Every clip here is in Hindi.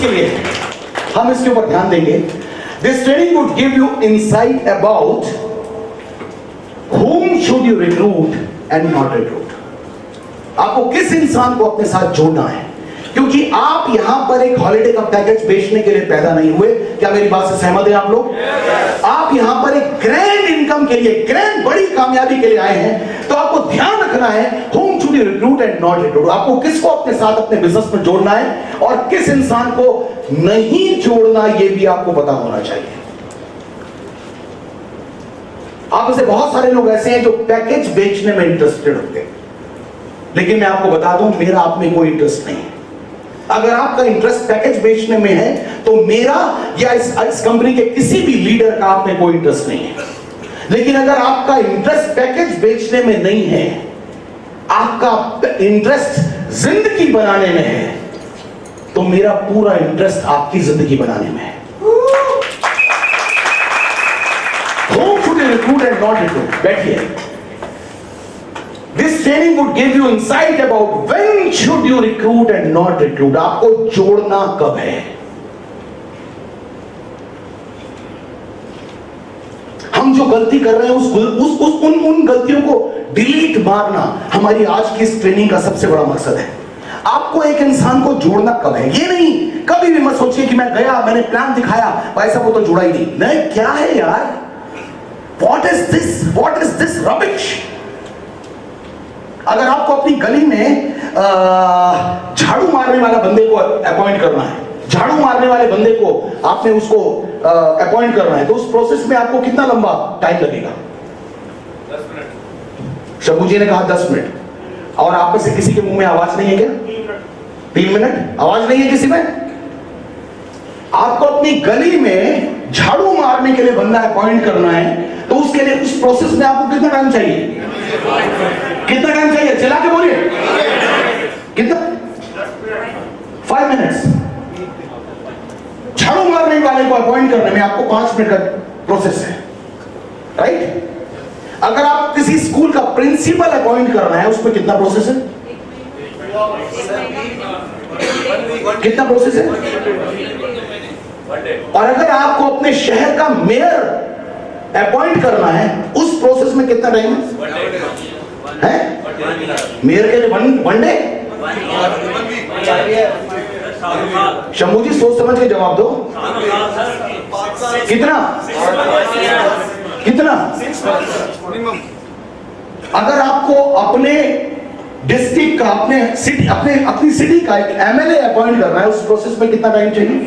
इसके लिए हम इसके ऊपर ध्यान देंगे। This training would give you insight about whom should you recruit and not recruit। आपको किस इंसान को अपने साथ जोड़ना है, क्योंकि आप यहां पर एक हॉलिडे का पैकेज बेचने के लिए पैदा नहीं हुए। क्या मेरी बात से सहमत हैं आप लोग? आप यहां पर एक ग्रैंड इनकम के लिए, ग्रैंड बड़ी कामयाबी के लिए आए हैं। तो आपको ध्यान रखना है whom should you recruit and not recruit। आपको किसको अपने साथ अपने बिजनेस में जोड़ना है और किस इंसान को नहीं जोड़ना, यह भी आपको पता होना चाहिए। आप में से बहुत सारे लोग ऐसे हैं जो पैकेज बेचने में इंटरेस्टेड होते हैं, लेकिन मैं आपको बता दूं मेरा आप में कोई इंटरेस्ट नहीं है। अगर आपका इंटरेस्ट पैकेज बेचने में है तो मेरा या इस कंपनी के किसी भी लीडर का आप में कोई इंटरेस्ट नहीं है। लेकिन अगर आपका इंटरेस्ट पैकेज बेचने में नहीं है, आपका इंटरेस्ट जिंदगी बनाने में है, तो मेरा पूरा इंटरेस्ट आपकी जिंदगी बनाने में है। Recruit and not recruit। बैठिए। This training would give you insight about when should you recruit and not recruit। आपको जोड़ना कब है। हम जो गलती कर रहे हैं उन गलतियों को डिलीट मारना हमारी आज की इस ट्रेनिंग का सबसे बड़ा मकसद है। आपको एक इंसान को जोड़ना कब है, ये नहीं कभी भी मत सोचिए कि मैं गया, मैंने प्लान दिखाया, पैसा वो तो जुड़ा ही नहीं। क्या है यार, What is this? What is this rubbish? अगर आपको अपनी गली में झाड़ू मारने वाला बंदे को अपॉइंट करना है, झाड़ू मारने वाले बंदे को आपने उसको अपॉइंट करना है, तो उस प्रोसेस में आपको कितना लंबा टाइम लगेगा? 10 मिनट। शंभू जी ने कहा 10 मिनट। और आप में से किसी के मुंह में आवाज नहीं है क्या? 3 मिनट आवाज नहीं है किसी में? आपको अपनी गली में झाड़ू मारने के लिए बंदा अपॉइंट करना है, तो उसके लिए उस प्रोसेस में आपको कितना टाइम चाहिए? कितना टाइम चाहिए? चला के बोलिए कितना? 5 मिनट्स। झाड़ू मारने वाले को अपॉइंट करने में आपको 5 मिनट का प्रोसेस है, राइट? अगर आप किसी स्कूल का प्रिंसिपल अपॉइंट करना है, उसमें कितना प्रोसेस है? कितना प्रोसेस है? और अगर आपको अपने शहर का मेयर अपॉइंट करना है, उस प्रोसेस में कितना टाइम है? मेयर के लिए 1 डे? शंभू जी सोच समझ के जवाब दो। कितना कितना? अगर आपको अपने डिस्ट्रिक्ट का, अपनी सिटी का एक एमएलए अपॉइंट करना है, उस प्रोसेस में कितना टाइम चाहिए?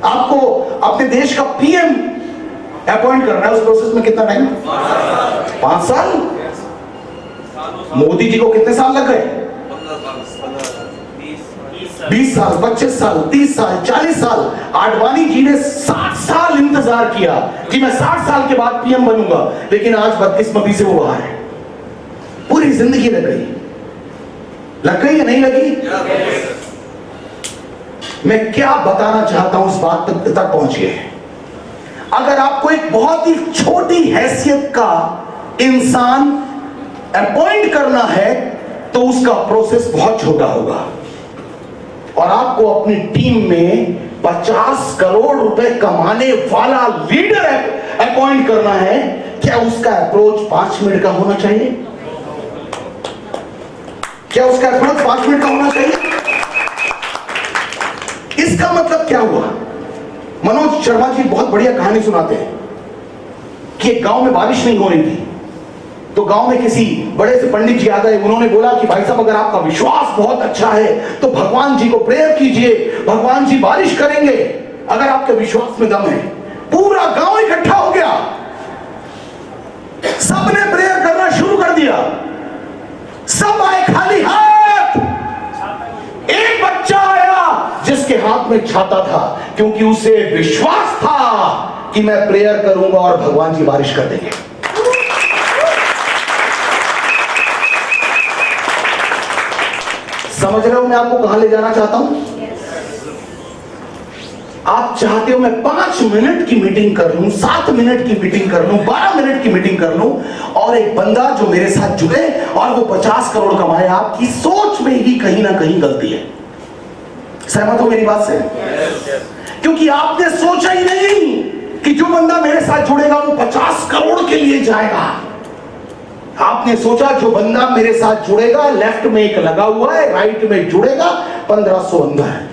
आपको अपने देश का पीएम अपॉइंट करना है, उस प्रोसेस में कितना टाइम? 5 साल। मोदी जी को कितने साल लग गए? 20 साल, 25 साल, 30 साल, 40 साल। आडवाणी जी ने 60 साल इंतजार किया कि मैं 60 साल के बाद पीएम बनूंगा, लेकिन आज बदकिस्मती से वो बाहर है। पूरी जिंदगी लग गई या नहीं लगी? मैं क्या बताना चाहता हूं, इस बात तक पहुंच गए। अगर आपको एक बहुत ही छोटी हैसियत का इंसान अपॉइंट करना है, तो उसका प्रोसेस बहुत छोटा होगा। और आपको अपनी टीम में 50 करोड़ रुपए कमाने वाला लीडर अपॉइंट करना है, क्या उसका अप्रोच 5 मिनट का होना चाहिए? क्या उसका अप्रोच 5 मिनट का होना चाहिए? इसका मतलब क्या हुआ? मनोज शर्मा जी बहुत बढ़िया कहानी सुनाते हैं कि एक गांव में बारिश नहीं हो रही थी, तो गांव में किसी बड़े से पंडित जी आ गए। उन्होंने बोला कि भाई साहब, अगर आपका विश्वास बहुत अच्छा है तो भगवान जी को प्रेयर कीजिए, भगवान जी बारिश करेंगे, अगर आपके विश्वास में दम है। पूरा गांव इकट्ठा हो गया, सबने प्रेयर करना शुरू कर दिया। सब आए खाली हाथ। एक बच्चा आया जिसके हाथ में छाता था, क्योंकि उसे विश्वास था कि मैं प्रेयर करूंगा और भगवान जी बारिश कर देंगे। समझ रहे हो मैं आपको कहां ले जाना चाहता हूं? आप चाहते हो मैं 5 मिनट की मीटिंग कर लूं, 7 मिनट की मीटिंग कर लूं, 12 मिनट की मीटिंग कर लूं, और एक बंदा जो मेरे साथ जुड़े और वो 50 करोड़ कमाए। आपकी सोच में ही कहीं ना कहीं गलती है। सहमत हो मेरी बात से? क्योंकि आपने सोचा ही नहीं कि जो बंदा मेरे साथ जुड़ेगा वो 50 करोड़ के लिए जाएगा। आपने सोचा जो बंदा मेरे साथ जुड़ेगा, लेफ्ट में एक लगा हुआ है, राइट में जुड़ेगा, 1500 अंदर है।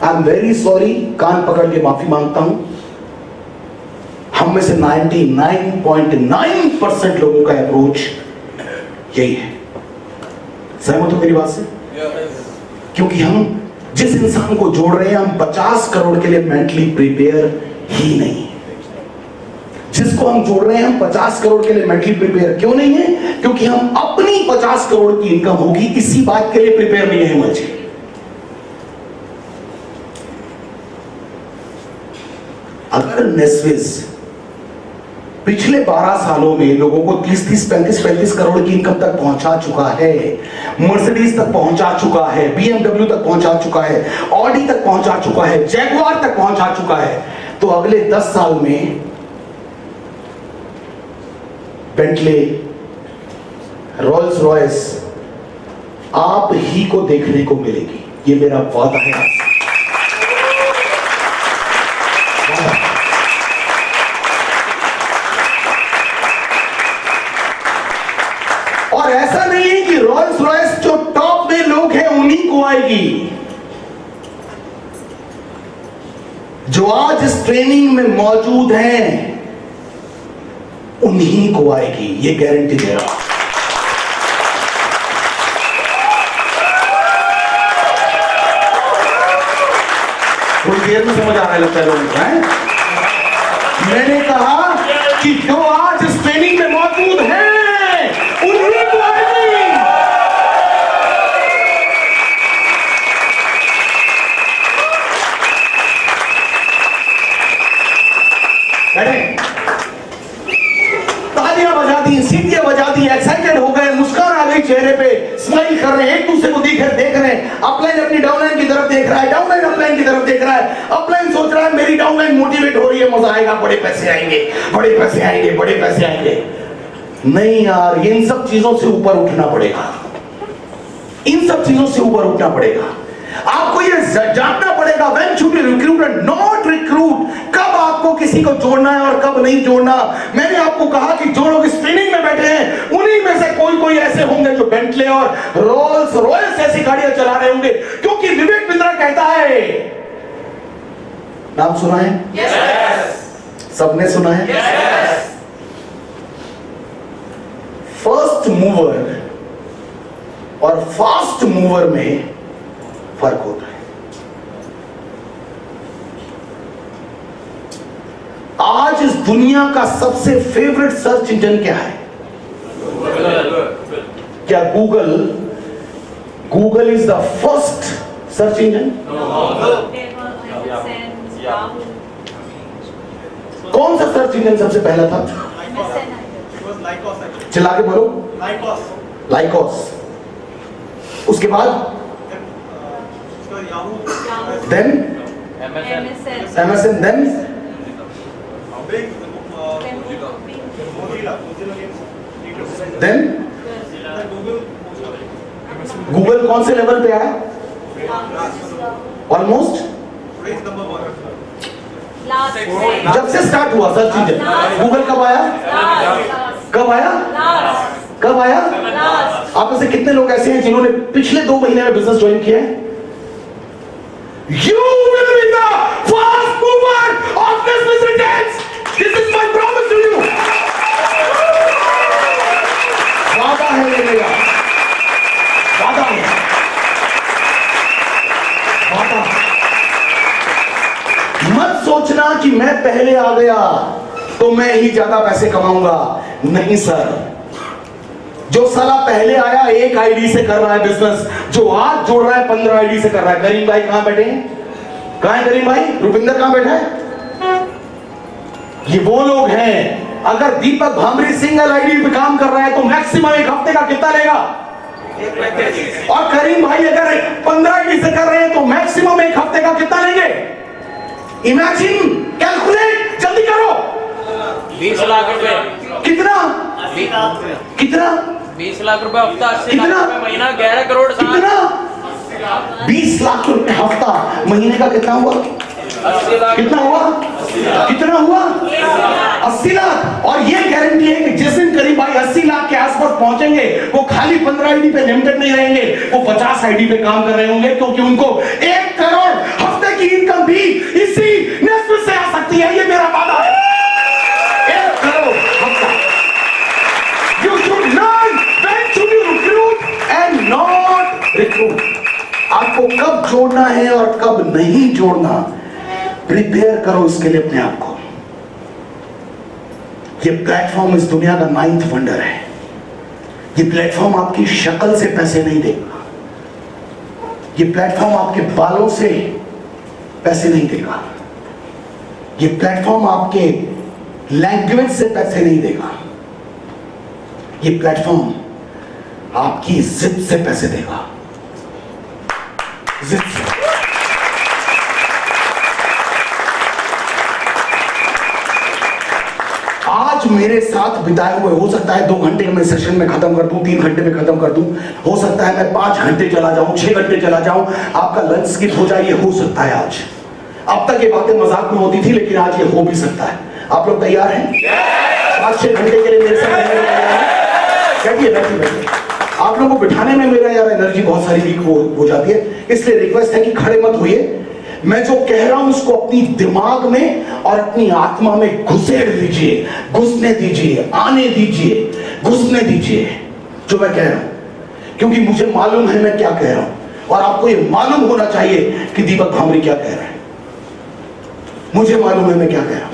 आई एम वेरी सॉरी, कान पकड़ के माफी मांगता हूं। हम में से 99.9% लोगों का अप्रोच यही है। सहमत हो मेरी बात से? क्योंकि हम जिस इंसान को जोड़ रहे हैं, हम 50 करोड़ के लिए मेंटली प्रिपेयर ही नहीं है। जिसको हम जोड़ रहे हैं, हम 50 करोड़ के लिए मेंटली प्रिपेयर क्यों नहीं है? क्योंकि हम अपनी 50 करोड़ की इनकम होगी इसी बात के लिए प्रिपेयर नहीं है मुझे। अगर नेस्विस पिछले 12 सालों में लोगों को 30-30, 35-35 करोड़ की इनकम तक पहुंचा चुका है, मर्सिडीज तक पहुंचा चुका है, BMW तक पहुंचा चुका है, ऑडी तक पहुंचा चुका है, जैगुआर तक पहुंचा चुका है, तो अगले 10 साल में बेंटले, रोल्स रॉयस आप ही को देखने को मिलेगी। ये मेरा वादा है आपसे। और ऐसा नहीं है कि रोल्स रॉयस जो टॉप में लोग हैं उन्हीं को आएगी। जो आज इस ट्रेनिंग में मौजूद हैं उन्हीं को आएगी, ये गारंटी दे रहा हूं। थोड़ी देर में समझ आ रहा है लगता है लोगों को, हैं? मैंने कहा कि जो आज इस ट्रेनिंग में मौजूद हैं उन्हीं को आएगी। तालियां बजा दी, सीटियां बजा दी, एक्साइटेड हो गए, मुस्कान आ गई चेहरे पे, स्माइल कर रहे हैं, एक दूसरे को देख रहे हैं। अपलाइन अपनी डाउनलाइन की तरफ देख रहा है, डाउनलाइन अपलाइन की तरफ देख रहा है, अपलाइन सोच रहा है मेरी डाउनलाइन मोटिवेट हो रही है, मजा आएगा, बड़े पैसे आएंगे, बड़े पैसे आएंगे, बड़े पैसे आएंगे। नहीं यार, इन सब चीजों से ऊपर उठना पड़ेगा। इन सब चीजों से ऊपर उठना पड़ेगा। आपको ये जानना पड़ेगा when to recruit and not recruit, कब आपको किसी को जोड़ना है और कब नहीं जोड़ना। मैंने आपको कहा कि जो लोग इस ट्रेनिंग में बैठे हैं उन्हीं में से कोई ऐसे होंगे जो बेंटले और रोल्स रॉयस जैसी गाड़ियां चला रहे होंगे, क्योंकि विवेक बिंद्रा कहता है, नाम सुना है? yes. सबने सुना है? yes. फर्स्ट मूवर और फास्ट मूवर में फर्क होता है। आज इस दुनिया का सबसे फेवरेट सर्च इंजन क्या है? क्या Google is the first search engine? कौन सा सर्च इंजन सबसे पहला था? चिल्ला के बोलो। लाइकोस। उसके बाद then MSN, then गूगल कौन से लेवल पे आया? ऑलमोस्ट जब से स्टार्ट हुआ सर्च इंजन गूगल कब आया? कब आया? आप में से कितने लोग ऐसे हैं जिन्होंने पिछले 2 महीने में बिजनेस ज्वाइन किया है? You will be the fast mover of this business. This is my promise to you. वादा है ये मेरा, वादा है, वादा। मत सोचना कि मैं पहले आ गया तो मैं ही ज्यादा पैसे कमाऊंगा। नहीं सर, जो साला पहले आया एक आईडी से कर रहा है बिजनेस, जो आज जोड़ रहा है 15 आईडी से कर रहा है। करीम भाई कहां बैठे हैं? कहां है करीम भाई? रुपिंदर कहां बैठा है? ये वो लोग हैं। अगर दीपक भामरी सिंगल आईडी पे काम कर रहा है तो मैक्सिमम एक हफ्ते का कितना लेगा? और करीम भाई अगर 15 आईडी से कर रहे हैं तो मैक्सिमम एक हफ्ते का कितना लेंगे? इमेजिन, कैलकुलेट, जल्दी करो। 20 लाख रुपए। कितना? 20 लाख रुपए हफ्ता, 80 लाख रुपए महीना, 11 करोड़ साल। कितना? 20 लाख रुपए हफ्ता, महीने का कितना हुआ? 80 लाख। कितना हुआ? कितना हुआ? 80 लाख। और ये गारंटी है कि जिस दिन करीब भाई 80 लाख के आसपास पहुंचेंगे, वो खाली 15 आईडी पे लिमिटेड नहीं रहेंगे, वो 50 आईडी पे काम कर रहे होंगे, क्योंकि उनको 1 करोड़ हफ्ते की इनकम भी इसी नेस्फे से आ सकती है। ये मेरा वादा है, 1 करोड़ हफ्ता। You should learn when to recruit and not recruit. आपको कब जोड़ना है और कब नहीं जोड़ना, प्रिपेयर करो इसके लिए अपने आप को। ये प्लेटफॉर्म इस दुनिया का 9th वंडर है। ये प्लेटफॉर्म आपकी शक्ल से पैसे नहीं देगा, ये प्लेटफॉर्म आपके बालों से पैसे नहीं देगा, ये प्लेटफॉर्म आपके लैंग्वेज से पैसे नहीं देगा, ये प्लेटफॉर्म आपकी जिद से पैसे देगा। जिद से। आज मेरे साथ बिताए हुए, हो सकता है 2 घंटे में सेशन में खत्म कर दूं, 3 घंटे में खत्म कर दूं, हो सकता है मैं 5 घंटे चला जाऊं, 6 घंटे चला जाऊं, आपका लंच स्किप हो जाए, ये हो सकता है आज। अब तक ये बातें मजाक में होती थी, लेकिन आज ये हो भी सकता है। आप लोग तैयार हैं 5-6 घंटे के लिए मेरे साथ रहने के लिए? बैठिए। आप लोगों को बिठाने में मेरा यार एनर्जी बहुत सारी वीक हो जाती है, इसलिए रिक्वेस्ट है कि खड़े मत होइए। मैं जो कह रहा हूं उसको अपनी दिमाग में और अपनी आत्मा में घुसेड़ लीजिए, घुसने दीजिए, आने दीजिए, घुसने दीजिए जो मैं कह रहा हूं, क्योंकि मुझे मालूम है मैं क्या कह रहा हूं, और आपको ये मालूम होना चाहिए कि दीपक भामरी क्या कह रहा है। मुझे मालूम है मैं क्या कह रहा हूं।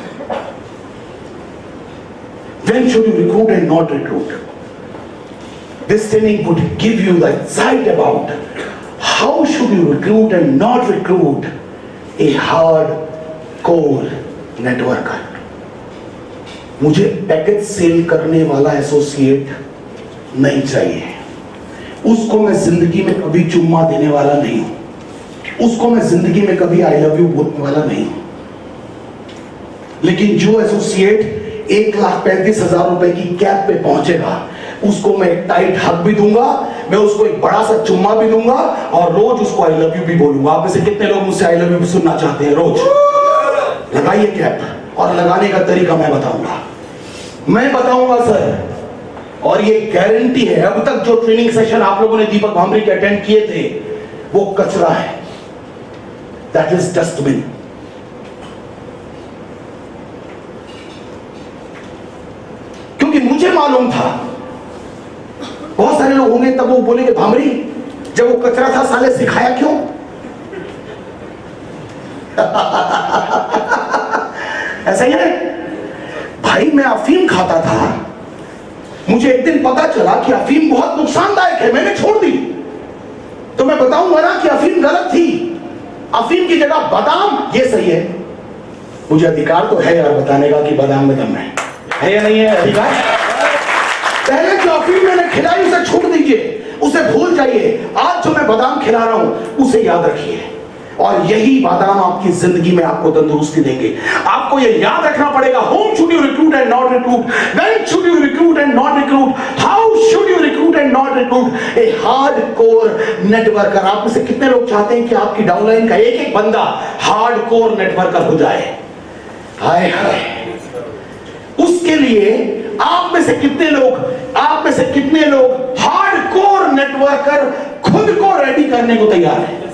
When should you recruit and not recruit? This training would give you the insight about how should you recruit and not recruit a hardcore networker. मुझे पैकेज सेल करने वाला एसोसिएट नहीं चाहिए, उसको मैं जिंदगी में कभी चुम्मा देने वाला नहीं हूं, उसको मैं जिंदगी में कभी आई लव यू बोलने वाला नहीं हूं। लेकिन जो एसोसिएट 1,35,000 रुपए की कैप पे पहुंचेगा, उसको मैं एक टाइट हक भी दूंगा, मैं उसको एक बड़ा सा चुम्मा भी दूंगा, और रोज उसको आई लव यू भी बोलूंगा। आप में से कितने लोग मुझसे आई लव यू सुनना चाहते हैं? रोज लगाइए कैप, और लगाने का तरीका मैं बताऊंगा सर, और ये गारंटी है। अब तक जो ट्रेनिंग सेशन आप लोगों ने दीपक भामरी के अटेंड किए थे, वो कचरा है, दैट इज डस्टबिन। क्योंकि मुझे मालूम था, बहुत सारे लोग होंगे तब वो बोलेंगे भामरी जब वो कचरा था साले सिखाया क्यों? ऐसा ही है भाई। मैं अफीम खाता था, मुझे एक दिन पता चला कि अफीम बहुत नुकसानदायक है, मैंने छोड़ दी। तो मैं बताऊंगा ना कि अफीम गलत थी, अफीम की जगह बादाम ये सही है। मुझे अधिकार तो है यार बताने का कि बादाम में दम है या नहीं है अधिकार? पहले जो अफीम मैंने खिलाई उसे छोड़ दीजिए, उसे भूल जाइए। आज जो मैं बादाम खिला रहा हूं उसे याद रखिए, और यही बादाम आपकी जिंदगी में आपको तंदुरुस्ती देंगे। आपको ये याद रखना पड़ेगा, whom should you recruit and not recruit, when should you recruit and not recruit, how should you recruit and not recruit a hardcore networker। आप में से कितने लोग चाहते हैं कि आपकी डाउनलाइन का एक एक बंदा हार्डकोर नेटवर्कर हो जाए? हाय हाय। उसके लिए आप में से कितने लोग हार्डकोर नेटवर्कर खुद को रेडी करने को तैयार हैं?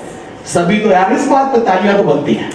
सभी तो यार इस बात पे तालियां तो बनती हैं।